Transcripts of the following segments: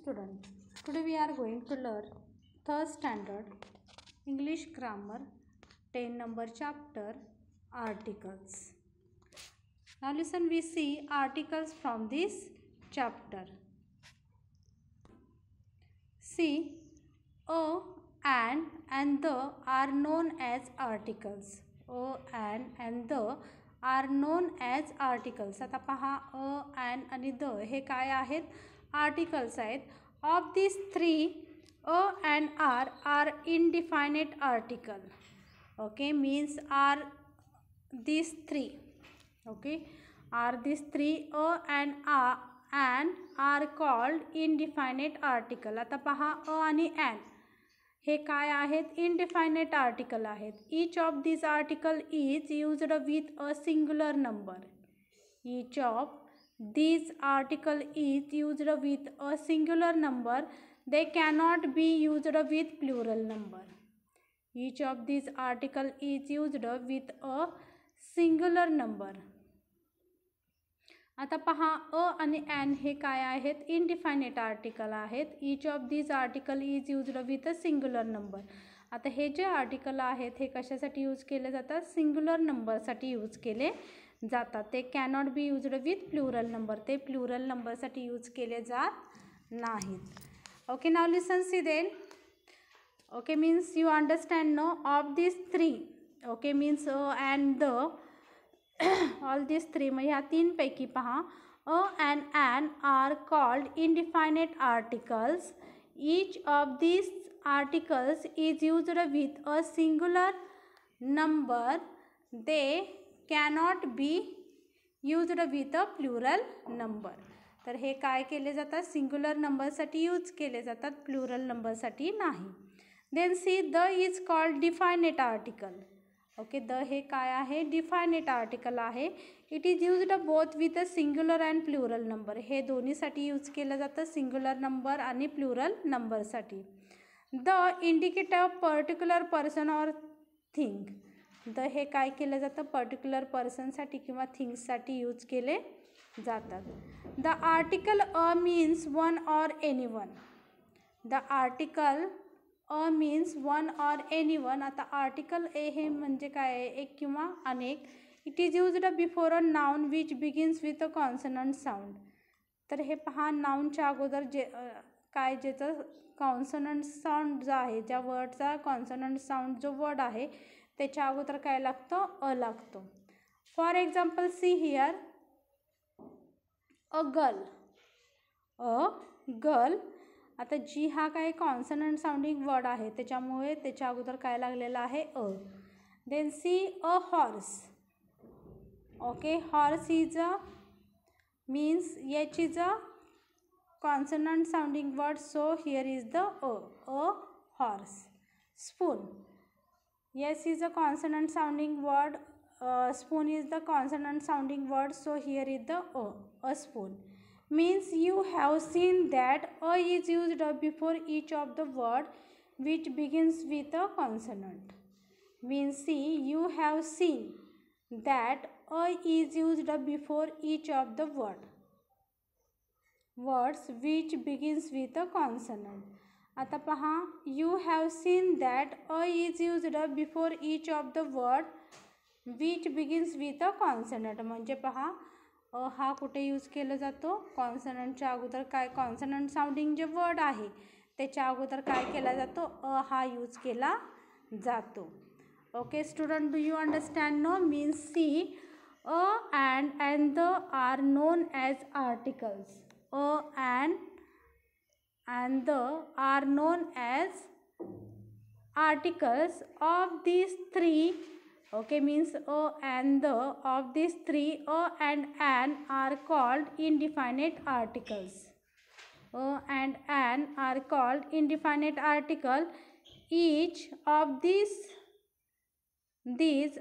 student. Today we are going to learn third standard English grammar 10 number chapter articles. Now listen, we see articles from this chapter. See, a, and the are known as articles. A and the are known as articles. आता पहा a आणि the हे काय आहेत? Articles आहेत. Of these three, a and are indefinite article. Okay, means are these three. Okay, are these three, a and are called indefinite article. आता पहा a आणि an हे काय आहेत? indefinite article आहेत. Each of these article is used with a singular number. Each of these article is used with a singular number. They cannot be used with plural number. Each of these article is used with a singular number. आता पहा a आणि an हे काय आहेत? indefinite article आहेत. Each of these article is used with a singular number. आता हे जे आर्टिकल आहेत हे कशासाठी यूज केले जातात? सिंग्युलर नंबरसाठी यूज केले जातात. ते cannot be used with plural number. ते प्लुरल नंबरसाठी यूज केले जात नाहीत. Okay, now listen see then. Okay, means you understand no of this three. Okay, means and the all this three. मग ह्या तीनपैकी पहा a and are called indefinite articles. Each of these articles is used with a singular number. They cannot be used with a plural number. तर हे काय केले जातात? Singular नंबरसाठी यूज केले जातात, प्लुरल नंबरसाठी नाही. Then see, the is called definite article. Okay, the हे काय आहे? डिफायनेट आर्टिकल आहे. It is used both with a singular and plural number. हे दोन्हीसाठी यूज केलं जातं, सिंग्युलर नंबर आणि प्लुरल नंबरसाठी. The indicate a particular person or thing. The हे काय केलं जातं? पर्टिक्युलर पर्सनसाठी किंवा थिंग्ससाठी यूज केले जातात. The article a means one or anyone. The article a means one or anyone. आता आर्टिकल ए हे म्हणजे काय आहे? एक किंवा अनेक. It is used before a noun which begins with a consonant sound. तर हे पहा, नाउनच्या अगोदर जे काय ज्याचं कॉन्सनंट साऊंड जो आहे, ज्या वर्डचा कॉन्सनंट साऊंड जो वर्ड आहे त्याच्या अगोदर काय लागतो? अ लागतो. For example C here, a girl. A girl. आता जी हा काय कॉन्सनंट साऊंडिंग वर्ड आहे त्याच्यामुळे त्याच्या अगोदर काय लागलेला आहे? A. Then see, a horse. Okay, horse is a means H is a consonant sounding word, so here is the a horse. Spoon. Yes is a consonant sounding word. Spoon is the consonant sounding word, so here is the a spoon. Means you have seen that a is used before each of the word which begins with a consonant. Means see, you have seen that a is used before each of the words which begins with a consonant. आता पहा, you have seen that a is used before each of the word which begins with a consonant. म्हणजे पहा, अ हा कुठे use केला जातो? कॉन्सनंटच्या अगोदर काय कॉन्सनंट साऊंडिंग जे वर्ड आहे त्याच्या अगोदर काय केला जातो? अ हा यूज केला जातो. Okay student, do you understand no? Means see, a and the are known as articles. A and the are known as articles of these three. Okay, means a and the of these three, a and an are called indefinite articles. A and an are called indefinite article. Each of these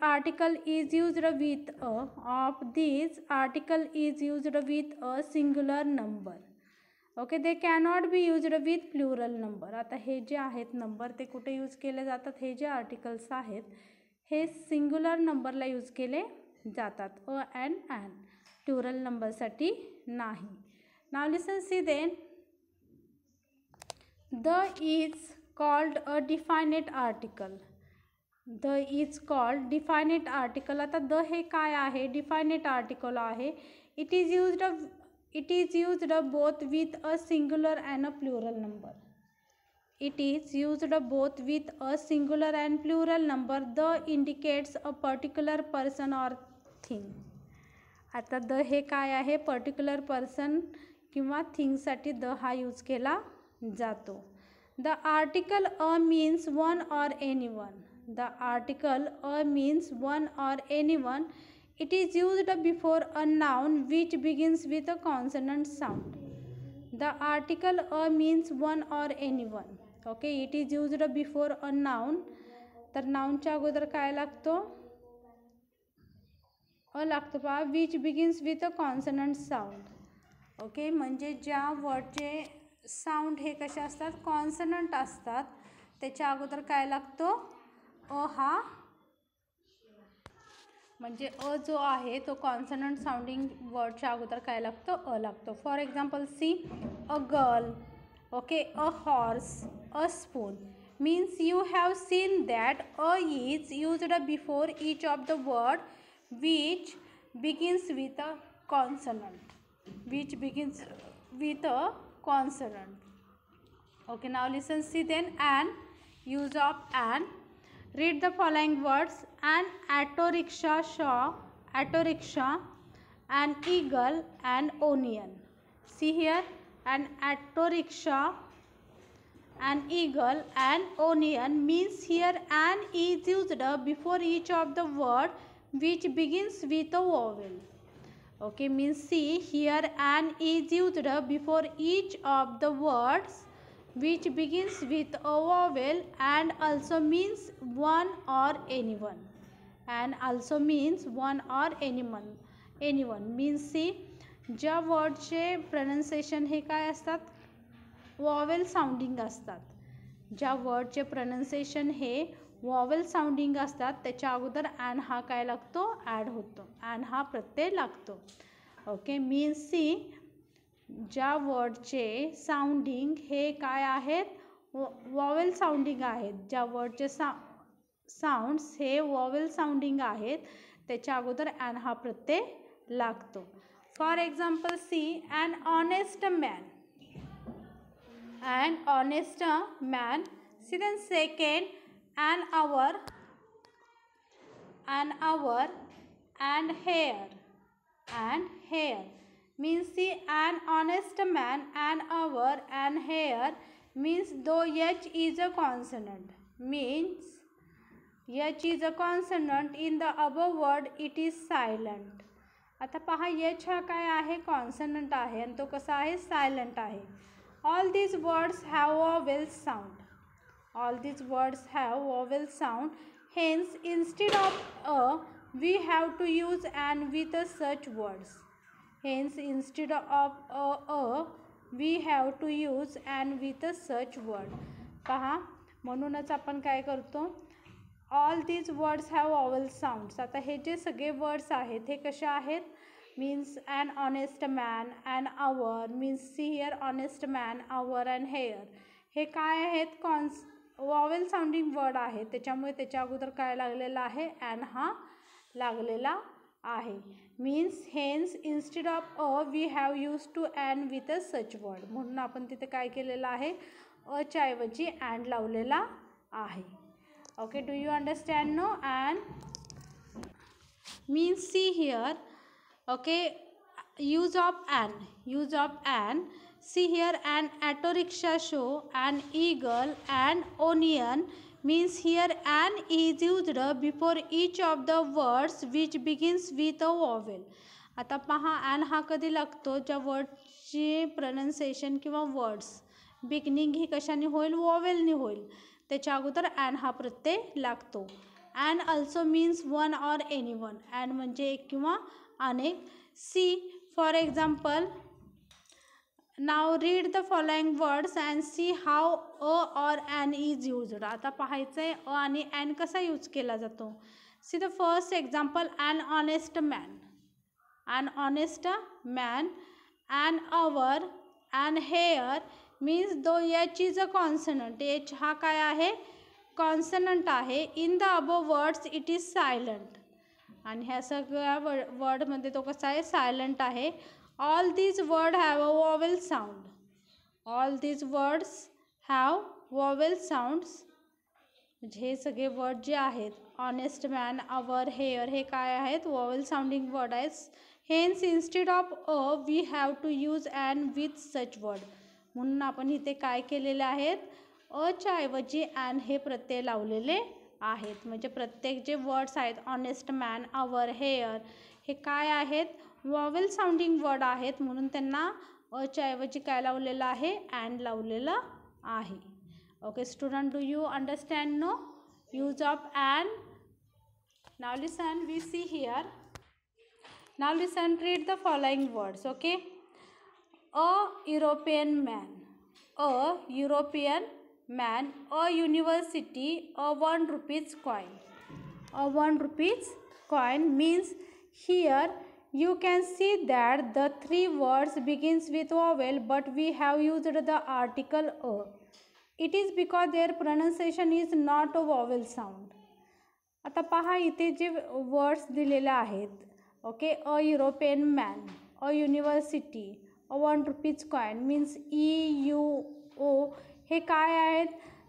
article is used with a. Of these article is used with a singular number. Okay, they cannot be used with plural number. आता हे जे आहेत number ते कुठे use केले जातात? हे जे आर्टिकल्स आहेत हे सिंग्युलर नंबरला यूज केले जातात. अ अँड प्लुरल नंबरसाठी नाही. Now listen see then. The is called a definite article. The is called definite article. आता the हे काय आहे? definite article आहे. It is used both with a singular and a plural number. It is used both with a singular and plural number. The indicates a particular person or thing. आता the हे काय आहे? Particular person किंवा थिंगसाठी the हा use केला जातो. The article a means one or anyone. The article a means one or anyone. It is used before a noun which begins with a consonant sound. The article a means one or anyone. Okay, it is used before a noun. तर नाउनच्या अगोदर काय लागतो? A लागतो पहा. Which begins with a consonant sound. Okay, म्हणजे ज्या वर्डचे sound हे कसे असतात? कॉन्सनंट असतात. त्याच्या अगोदर काय लागतो? अ हा. म्हणजे अ जो आहे तो कॉन्सनंट साऊंडिंग वर्डच्या अगोदर काय लागतो? अ लागतो. For example see, a girl. Okay, a horse, a spoon. Means you have seen that a is used before each of the word which begins with a consonant. Which begins with a consonant. Okay, now listen, see then. An, use of an. Read the following words. An auto rickshaw saw, auto rickshaw, an eagle, an onion. See here, an auto rickshaw, an eagle, an onion means here an is used before each of the word which begins with a vowel. Okay, means see here an is used before each of the words which begins with a vowel and also means one or anyone. And also means one or anyone. Anyone means see, ज्या वर्डचे pronunciation हे काय असतात? Vowel sounding असतात. ज्या वर्डचे pronunciation हे vowel sounding असतात त्याच्या अगोदर ॲन हा काय लागतो? ॲड होतो. ॲन हा प्रत्यय लागतो. ओके, मीन्स सी, ज्या वर्डचे साऊंडिंग हे काय आहेत? वॉवेल साऊंडिंग आहेत. ज्या वर्डचे साऊंड्स हे वॉवेल साऊंडिंग आहेत त्याच्या अगोदर ॲन हा प्रत्यय लागतो. For example see, an honest man. An honest man. See then second, an hour, and hair, and hair means see, an honest man, an hour, and hair means though h is a consonant, means h is a consonant in the above word it is silent. आता पहा, h हा काय आहे? Consonant आहे आणि तो कसा आहे? सायलेंट आहे. All these words have vowel sound. All these words have vowel sound. Hence, instead of a, we have to use an with such words. Hence, instead of a, we have to use an with such word. पहा, म्हणूनच आपण काय करतो? All these words have vowel sounds. आता हे जे सगळे words आहेत हे कसे आहेत? means an honest man, an hour means see here, honest man, hour and hair हे काय आहेत? वॉवेल साऊंडिंग वर्ड आहे. त्याच्यामुळे त्याच्या अगोदर काय लागलेला आहे? ॲन हा लागलेला आहे. Means hence instead of a we have use to an with a such word. म्हणून आपण तिथे काय केलेलं आहे? अच्या ऐवजी ॲन लावलेला आहे. Okay, do you understand? No. An means see here. Okay, use of an. See here, an auto rickshaw show, an eagle, an onion means here an is used before each of the words which begins with a vowel. आता पहा, an हा कधी लागतो? ज्या वर्डची pronunciation किंवा words beginning ही कशाने होईल? वॉवेलने होईल. त्याच्या अगोदर an हा प्रत्यय लागतो. and also means one or anyone. and म्हणजे एक किंवा अनेक. See, for example, now read the following words and see how a or an is used. आता पाहायचं आहे अ आणि an कसा यूज केला जातो. See the first example, an honest man. An honest man, an hour, and hair means दो H is a consonant, H हा काय आहे, कॉन्सनंट आहे. In the above words it is silent, आणि ह्या सगळ्या वर्डमध्ये तो कसा आहे, सायलंट आहे. All these word have a vowel sound, all these words have vowel sounds. म्हणजे हे सगळे वर्ड जे आहेत, ऑनेस्ट मॅन, अवर, हेअर, हे काय आहेत, वॉवेल साऊंडिंग वर्ड आहेत. Hence instead of a we have to use an with such word. म्हणून आपण इथे काय केलेले आहेत, अच्या ऐवजी ॲन हे प्रत्यय लावलेले आहेत. म्हणजे प्रत्येक जे वर्ड्स आहेत, ऑनेस्ट मॅन, अवर, हेअर, हे काय आहेत, वॉवेल साऊंडिंग वर्ड आहेत. म्हणून त्यांना अच्या ऐवजी काय लावलेलं आहे, ॲन लावलेलं आहे. Okay student, do you understand no use of an? Now listen, we see here. Now listen, read the following words. Okay, a European man, a European man, a university, a 1 rupees coin. A 1 rupees coin means here you can see that the 3 words begins with vowel, but we have used the article a. It is because their pronunciation is not a vowel sound. आता पहा इथे जे words दिलेले आहेत, okay, a European man, a university, a 1 rupees coin means E U O, हे काय आहेत,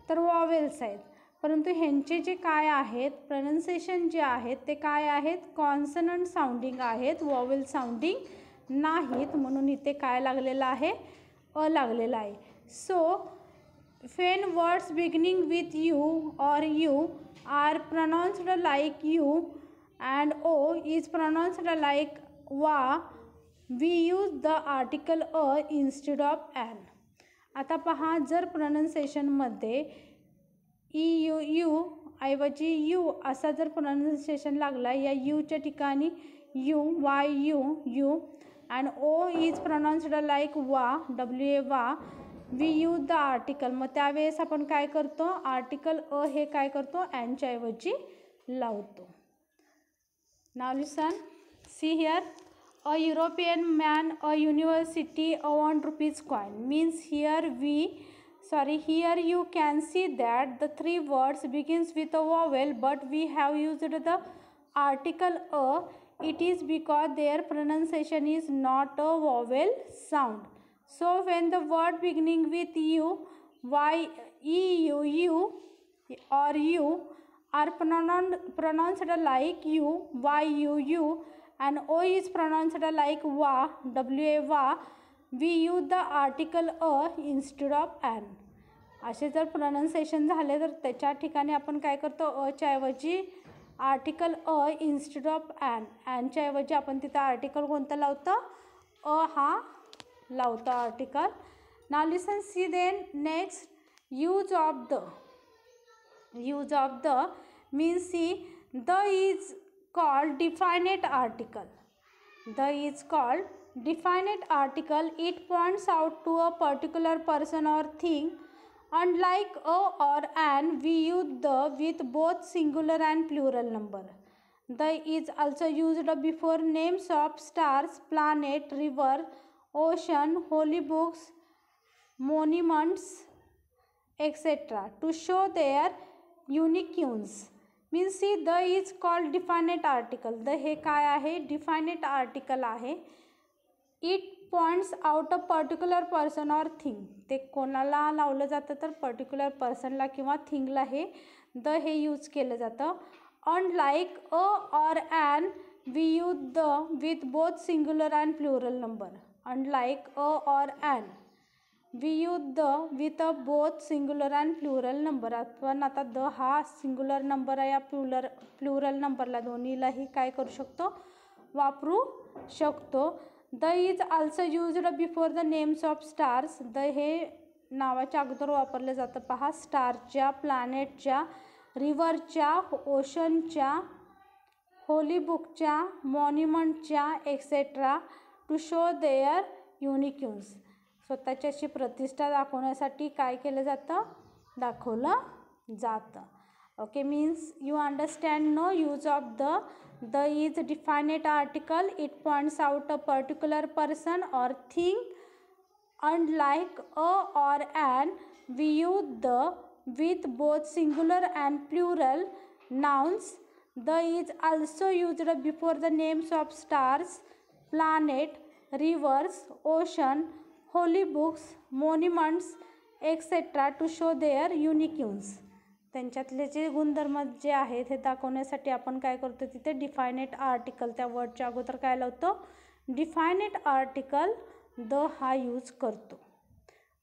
तर वॉवेल्स आहेत. परंतु ह्यांचे जे काय आहेत, प्रोनाउन्सिएशन जे आहेत ते काय आहेत, कॉन्सनंट साऊंडिंग आहेत, वॉवेल साऊंडिंग नाहीत. म्हणून इथे काय लागलेलं आहे, अ लागलेला आहे. So when words beginning with you or you are pronounced like you and o is pronounced like wa, we use the article a instead of an. आता पहा, जर प्रोनाउन्सिएशनमध्ये ई यू यू ऐवजी यू असा जर प्रोनाउन्सिएशन लागला, या यूच्या ठिकाणी U, Y U U, and O is pronounced like wa, W A wa, we use the article. मग त्यावेळेस आपण काय करतो, आर्टिकल अ हे काय करतो, ॲनच्या ऐवजी लावतो. Now listen, see here, a European man, a university, a 1 rupees coin means here here you can see that the 3 words begins with a vowel, but we have used the article a. It is because their pronunciation is not a vowel sound. So when the word beginning with u, y, e, u or you are pronounced like u, y, u, and o is pronounced like wa, w, a, wa, we use the article a instead of an. असे जर pronunciation झाले तर त्याच्या ठिकाणी आपण काय करतो, अच्या ऐवजी article a instead of an, ॲनच्या ऐवजी आपण तिथं आर्टिकल कोणतं लावतो, अ हा लावतो article. Now listen, see then next, use of the. Use of the means see, the is called definite article. The is called definite article. It points out to a particular person or thing. Unlike a or an, we use the with both singular and plural number. The is also used before names of stars, planet, river, ocean, holy books, monuments, etc. to show their uniqueness. Means see, the is called definite article. The हे काय आहे, definite article आहे. It points out a particular person or thing. ते कोणाला लावलं जातं, तर particular पर्सनला किंवा थिंगला हे द हे यूज केलं जातं. Unlike a or an, we use the with both singular and plural number. Unlike a or an, we use the with a both singular and plural number. आपण आता द हा singular number आहे या plural नंबरला दोन्हीलाही काय करू शकतो, वापरू शकतो. The is also used before the names of stars. The हे नावाच्या अगोदर वापरलं जातं पहा, स्टारच्या, प्लॅनेटच्या, रिव्हरच्या, ओशनच्या, होली बुकच्या, मॉन्युमेंटच्या, एक्सेट्रा, टू शो देअर युनिक्यून्स. स्वतःची अशी प्रतिष्ठा दाखवण्यासाठी काय केलं जातं, दाखवलं जातं. Okay, means you understand no use of the. The is definite article. It points out a particular person or thing. Unlike a or an, we use the with both singular and plural nouns. The is also used before the names of stars, planet, rivers, ocean, holy books, monuments, etc. to show their uniqueness. त्यांच्यातले जे गुणधर्म जे आहेत हे दाखवण्यासाठी आपण काय करतो, तिथे डिफायनेट आर्टिकल त्या वर्डच्या अगोदर काय लावतो, डिफायनेट आर्टिकल द हा यूज करतो.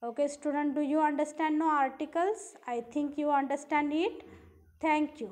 Okay student, do you understand no articles? I think you understand it. Thank you.